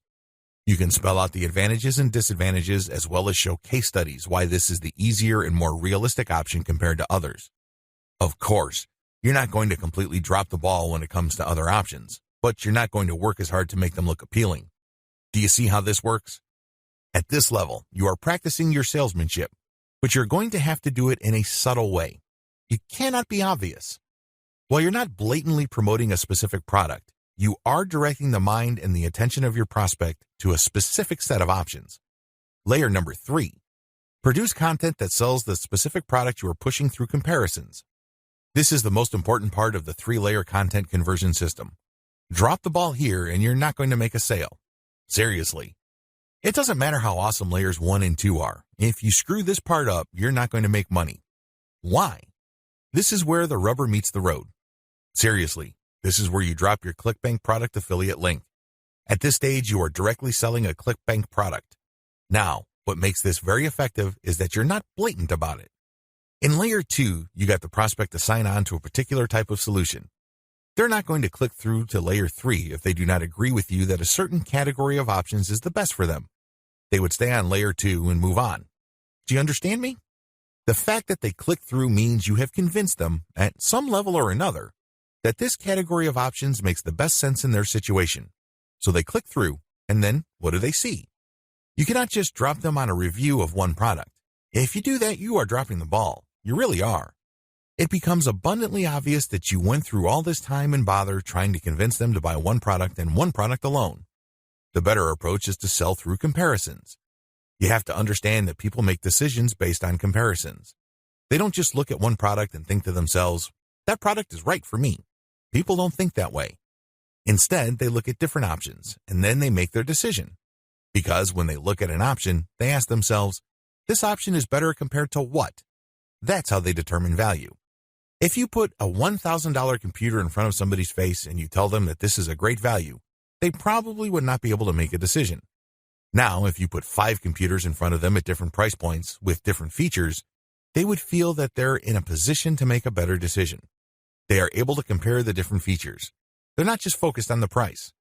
You can spell out the advantages and disadvantages as well as show case studies why this is the easier and more realistic option compared to others. Of course, you're not going to completely drop the ball when it comes to other options, but you're not going to work as hard to make them look appealing. Do you see how this works? At this level, you are practicing your salesmanship, but you're going to have to do it in a subtle way. You cannot be obvious. While you're not blatantly promoting a specific product, you are directing the mind and the attention of your prospect to a specific set of options. Layer number 3, produce content that sells the specific product you are pushing through comparisons. This is the most important part of the 3-layer content conversion system. Drop the ball here and you're not going to make a sale. Seriously. It doesn't matter how awesome layers 1 and 2 are. If you screw this part up, you're not going to make money. Why? This is where the rubber meets the road. Seriously, this is where you drop your Clickbank product affiliate link. At this stage, you are directly selling a Clickbank product. Now, what makes this very effective is that you're not blatant about it. In layer 2, you got the prospect to sign on to a particular type of solution. They're not going to click through to layer 3 if they do not agree with you that a certain category of options is the best for them. They would stay on layer 2 and move on. Do you understand me? The fact that they click through means you have convinced them, at some level or another, that this category of options makes the best sense in their situation. So they click through, and then what do they see? You cannot just drop them on a review of one product. If you do that, you are dropping the ball. You really are. It becomes abundantly obvious that you went through all this time and bother trying to convince them to buy one product and one product alone. The better approach is to sell through comparisons. You have to understand that people make decisions based on comparisons. They don't just look at one product and think to themselves, that product is right for me. People don't think that way. Instead, they look at different options, and then they make their decision. Because when they look at an option, they ask themselves, this option is better compared to what? That's how they determine value. If you put a $1,000 computer in front of somebody's face and you tell them that this is a great value, they probably would not be able to make a decision. Now, if you put 5 computers in front of them at different price points with different features, they would feel that they're in a position to make a better decision. They are able to compare the different features. They're not just focused on the price.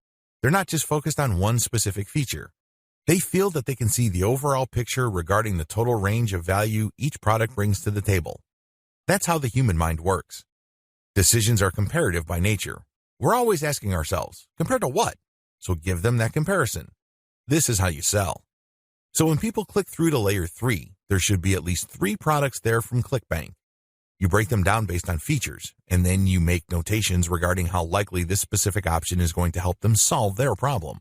They're not just focused on one specific feature. They feel that they can see the overall picture regarding the total range of value each product brings to the table. That's how the human mind works. Decisions are comparative by nature. We're always asking ourselves, compared to what? So give them that comparison. This is how you sell. So when people click through to layer 3, there should be at least 3 products there from Clickbank. You break them down based on features, and then you make notations regarding how likely this specific option is going to help them solve their problem.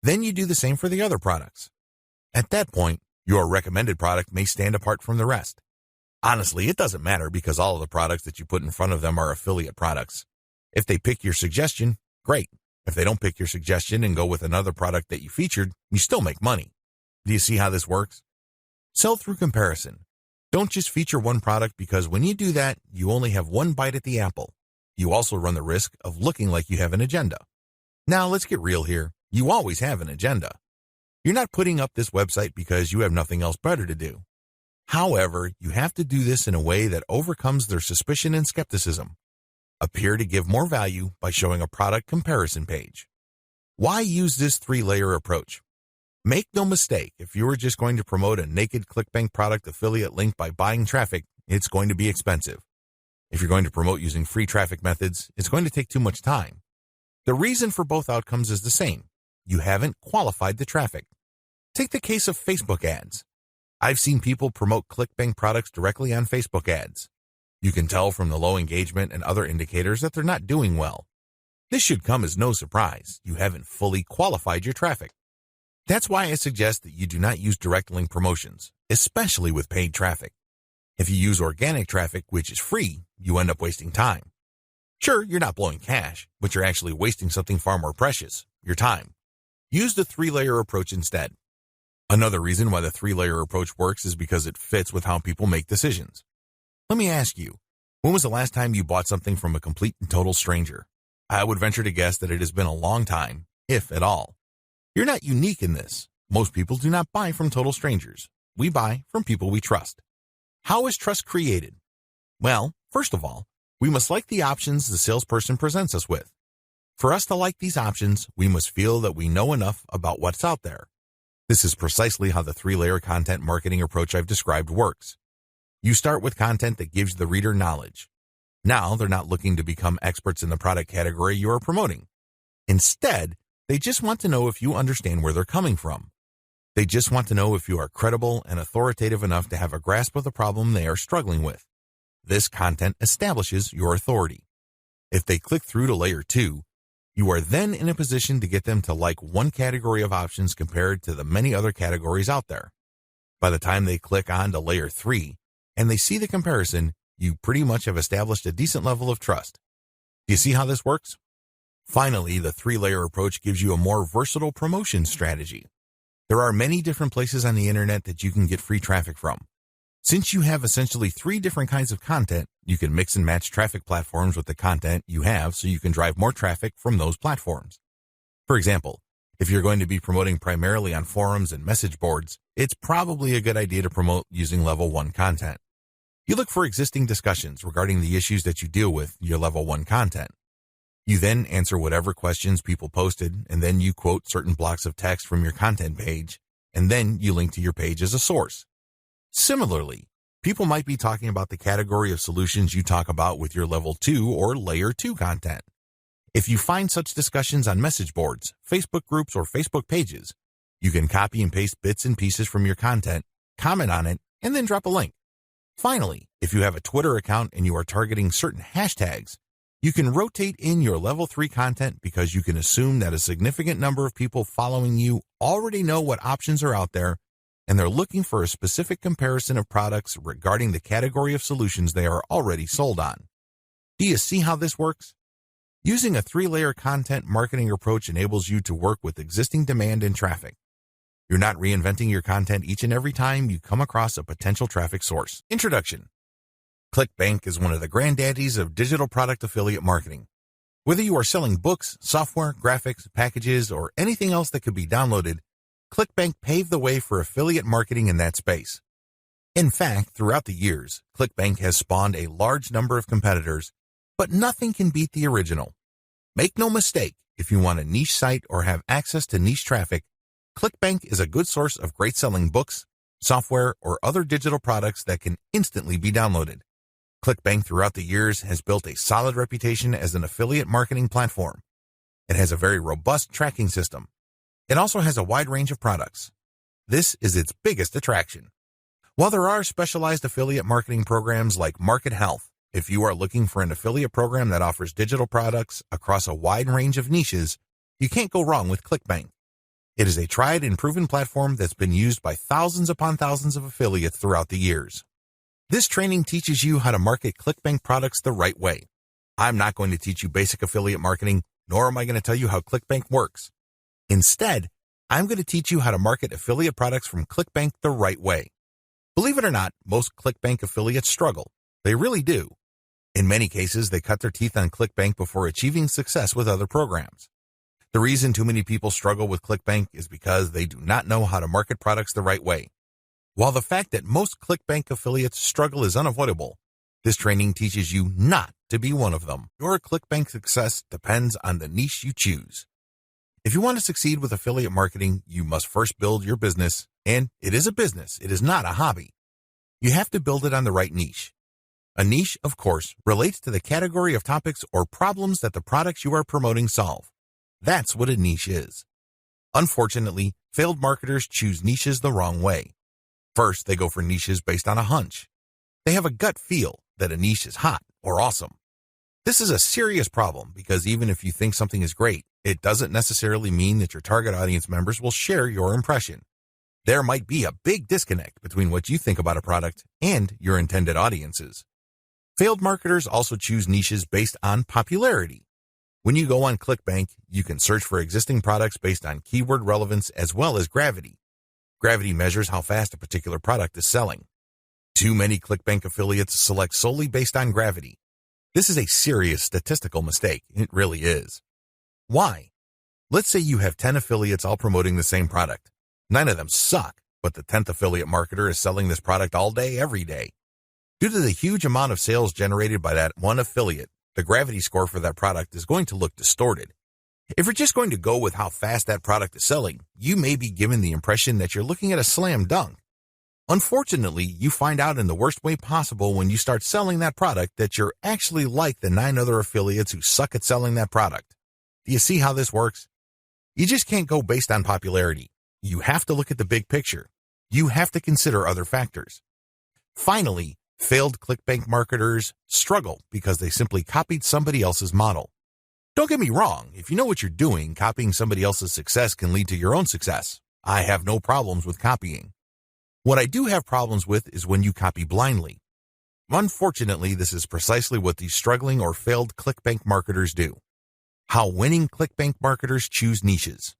Then you do the same for the other products. At that point, your recommended product may stand apart from the rest. Honestly, it doesn't matter because all of the products that you put in front of them are affiliate products. If they pick your suggestion, great. If they don't pick your suggestion and go with another product that you featured, you still make money. Do you see how this works? Sell through comparison. Don't just feature one product because when you do that, you only have one bite at the apple. You also run the risk of looking like you have an agenda. Now, let's get real here. You always have an agenda. You're not putting up this website because you have nothing else better to do. However, you have to do this in a way that overcomes their suspicion and skepticism. Appear to give more value by showing a product comparison page. Why use this 3-layer approach? Make no mistake, if you are just going to promote a naked Clickbank product affiliate link by buying traffic, it's going to be expensive. If you're going to promote using free traffic methods, it's going to take too much time. The reason for both outcomes is the same. You haven't qualified the traffic. Take the case of Facebook ads. I've seen people promote Clickbank products directly on Facebook ads. You can tell from the low engagement and other indicators that they're not doing well. This should come as no surprise. You haven't fully qualified your traffic. That's why I suggest that you do not use direct link promotions, especially with paid traffic. If you use organic traffic, which is free, you end up wasting time. Sure, you're not blowing cash, but you're actually wasting something far more precious, your time. Use the 3-layer approach instead. Another reason why the 3-layer approach works is because it fits with how people make decisions. Let me ask you, when was the last time you bought something from a complete and total stranger? I would venture to guess that it has been a long time, if at all. You're not unique in this. Most people do not buy from total strangers. We buy from people we trust. How is trust created? Well, first of all, we must like the options the salesperson presents us with. For us to like these options, we must feel that we know enough about what's out there. This is precisely how the 3-layer content marketing approach I've described works. You start with content that gives the reader knowledge. Now they're not looking to become experts in the product category you are promoting. Instead, they just want to know if you understand where they're coming from. They just want to know if you are credible and authoritative enough to have a grasp of the problem they are struggling with. This content establishes your authority. If they click through to layer 2, you are then in a position to get them to like one category of options compared to the many other categories out there. By the time they click on to layer 3 and they see the comparison, you pretty much have established a decent level of trust. Do you see how this works? Finally, the 3-layer approach gives you a more versatile promotion strategy. There are many different places on the internet that you can get free traffic from. Since you have essentially 3 different kinds of content, you can mix and match traffic platforms with the content you have so you can drive more traffic from those platforms. For example, if you're going to be promoting primarily on forums and message boards, it's probably a good idea to promote using level 1 content. You look for existing discussions regarding the issues that you deal with your level 1 content. You then answer whatever questions people posted, and then you quote certain blocks of text from your content page, and then you link to your page as a source. Similarly, people might be talking about the category of solutions you talk about with your level 2 or layer 2 content. If you find such discussions on message boards, Facebook groups, or Facebook pages, you can copy and paste bits and pieces from your content, comment on it, and then drop a link. Finally, if you have a Twitter account and you are targeting certain hashtags, you can rotate in your level 3 content because you can assume that a significant number of people following you already know what options are out there and they're looking for a specific comparison of products regarding the category of solutions they are already sold on. Do you see how this works? Using a 3-layer content marketing approach enables you to work with existing demand and traffic. You're not reinventing your content each and every time you come across a potential traffic source. Introduction. Clickbank is one of the granddaddies of digital product affiliate marketing. Whether you are selling books, software, graphics, packages, or anything else that could be downloaded, Clickbank paved the way for affiliate marketing in that space. In fact, throughout the years, Clickbank has spawned a large number of competitors, but nothing can beat the original. Make no mistake, if you want a niche site or have access to niche traffic, Clickbank is a good source of great selling books, software, or other digital products that can instantly be downloaded. Clickbank throughout the years has built a solid reputation as an affiliate marketing platform. It has a very robust tracking system. It also has a wide range of products. This is its biggest attraction. While there are specialized affiliate marketing programs like Market Health, if you are looking for an affiliate program that offers digital products across a wide range of niches, you can't go wrong with Clickbank. It is a tried and proven platform that's been used by thousands upon thousands of affiliates throughout the years. This training teaches you how to market Clickbank products the right way. I'm not going to teach you basic affiliate marketing, nor am I going to tell you how Clickbank works. Instead, I'm going to teach you how to market affiliate products from Clickbank the right way. Believe it or not, most Clickbank affiliates struggle. They really do. In many cases, they cut their teeth on Clickbank before achieving success with other programs. The reason too many people struggle with Clickbank is because they do not know how to market products the right way. While the fact that most Clickbank affiliates struggle is unavoidable, this training teaches you not to be one of them. Your Clickbank success depends on the niche you choose. If you want to succeed with affiliate marketing, you must first build your business, and it is a business, it is not a hobby. You have to build it on the right niche. A niche, of course, relates to the category of topics or problems that the products you are promoting solve. That's what a niche is. Unfortunately, failed marketers choose niches the wrong way. First, they go for niches based on a hunch. They have a gut feel that a niche is hot or awesome. This is a serious problem because even if you think something is great, it doesn't necessarily mean that your target audience members will share your impression. There might be a big disconnect between what you think about a product and your intended audiences. Failed marketers also choose niches based on popularity. When you go on Clickbank, you can search for existing products based on keyword relevance as well as gravity. Gravity measures how fast a particular product is selling. Too many Clickbank affiliates select solely based on gravity. This is a serious statistical mistake. It really is. Why? Let's say you have 10 affiliates all promoting the same product. 9 of them suck, but the 10th affiliate marketer is selling this product all day, every day. Due to the huge amount of sales generated by that one affiliate, the gravity score for that product is going to look distorted. If you're just going to go with how fast that product is selling, you may be given the impression that you're looking at a slam dunk. Unfortunately, you find out in the worst way possible when you start selling that product that you're actually like the 9 other affiliates who suck at selling that product. Do you see how this works? You just can't go based on popularity. You have to look at the big picture. You have to consider other factors. Finally, failed Clickbank marketers struggle because they simply copied somebody else's model. Don't get me wrong, if you know what you're doing, copying somebody else's success can lead to your own success. I have no problems with copying. What I do have problems with is when you copy blindly. Unfortunately, this is precisely what these struggling or failed Clickbank marketers do. How winning Clickbank marketers choose niches.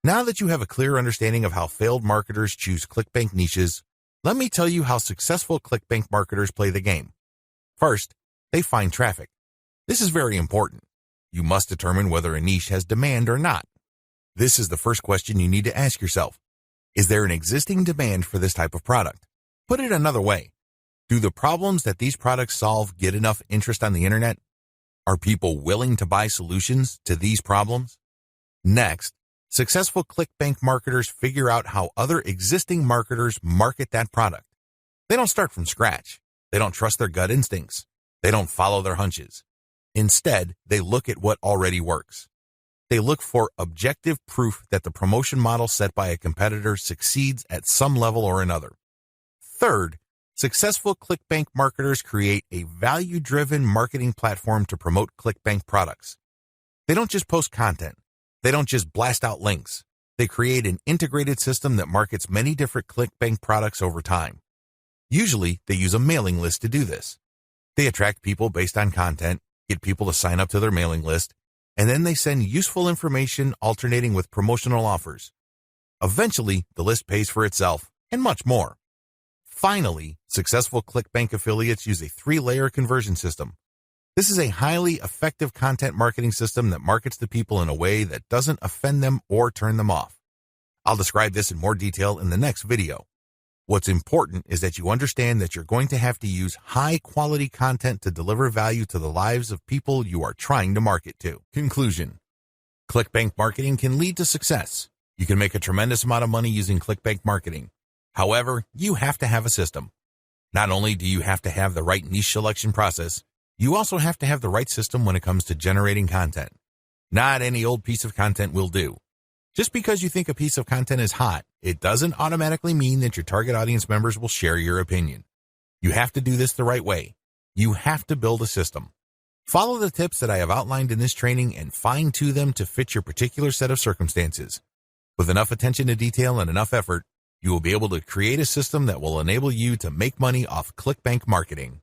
Now that you have a clear understanding of how failed marketers choose Clickbank niches, let me tell you how successful Clickbank marketers play the game. First, they find traffic. This is very important. You must determine whether a niche has demand or not. This is the first question you need to ask yourself. Is there an existing demand for this type of product? Put it another way. Do the problems that these products solve get enough interest on the internet? Are people willing to buy solutions to these problems? Next, successful Clickbank marketers figure out how other existing marketers market that product. They don't start from scratch. They don't trust their gut instincts. They don't follow their hunches. Instead, they look at what already works. They look for objective proof that the promotion model set by a competitor succeeds at some level or another. Third, successful Clickbank marketers create a value-driven marketing platform to promote Clickbank products. They don't just post content. They don't just blast out links. They create an integrated system that markets many different Clickbank products over time. Usually, they use a mailing list to do this. They attract people based on content, get people to sign up to their mailing list, and then they send useful information alternating with promotional offers. Eventually, the list pays for itself, and much more. Finally, successful Clickbank affiliates use a 3-layer conversion system. This is a highly effective content marketing system that markets to people in a way that doesn't offend them or turn them off. I'll describe this in more detail in the next video. What's important is that you understand that you're going to have to use high-quality content to deliver value to the lives of people you are trying to market to. Conclusion. Clickbank marketing can lead to success. You can make a tremendous amount of money using Clickbank marketing. However, you have to have a system. Not only do you have to have the right niche selection process, you also have to have the right system when it comes to generating content. Not any old piece of content will do. Just because you think a piece of content is hot, it doesn't automatically mean that your target audience members will share your opinion. You have to do this the right way. You have to build a system. Follow the tips that I have outlined in this training and fine-tune them to fit your particular set of circumstances. With enough attention to detail and enough effort, you will be able to create a system that will enable you to make money off Clickbank marketing.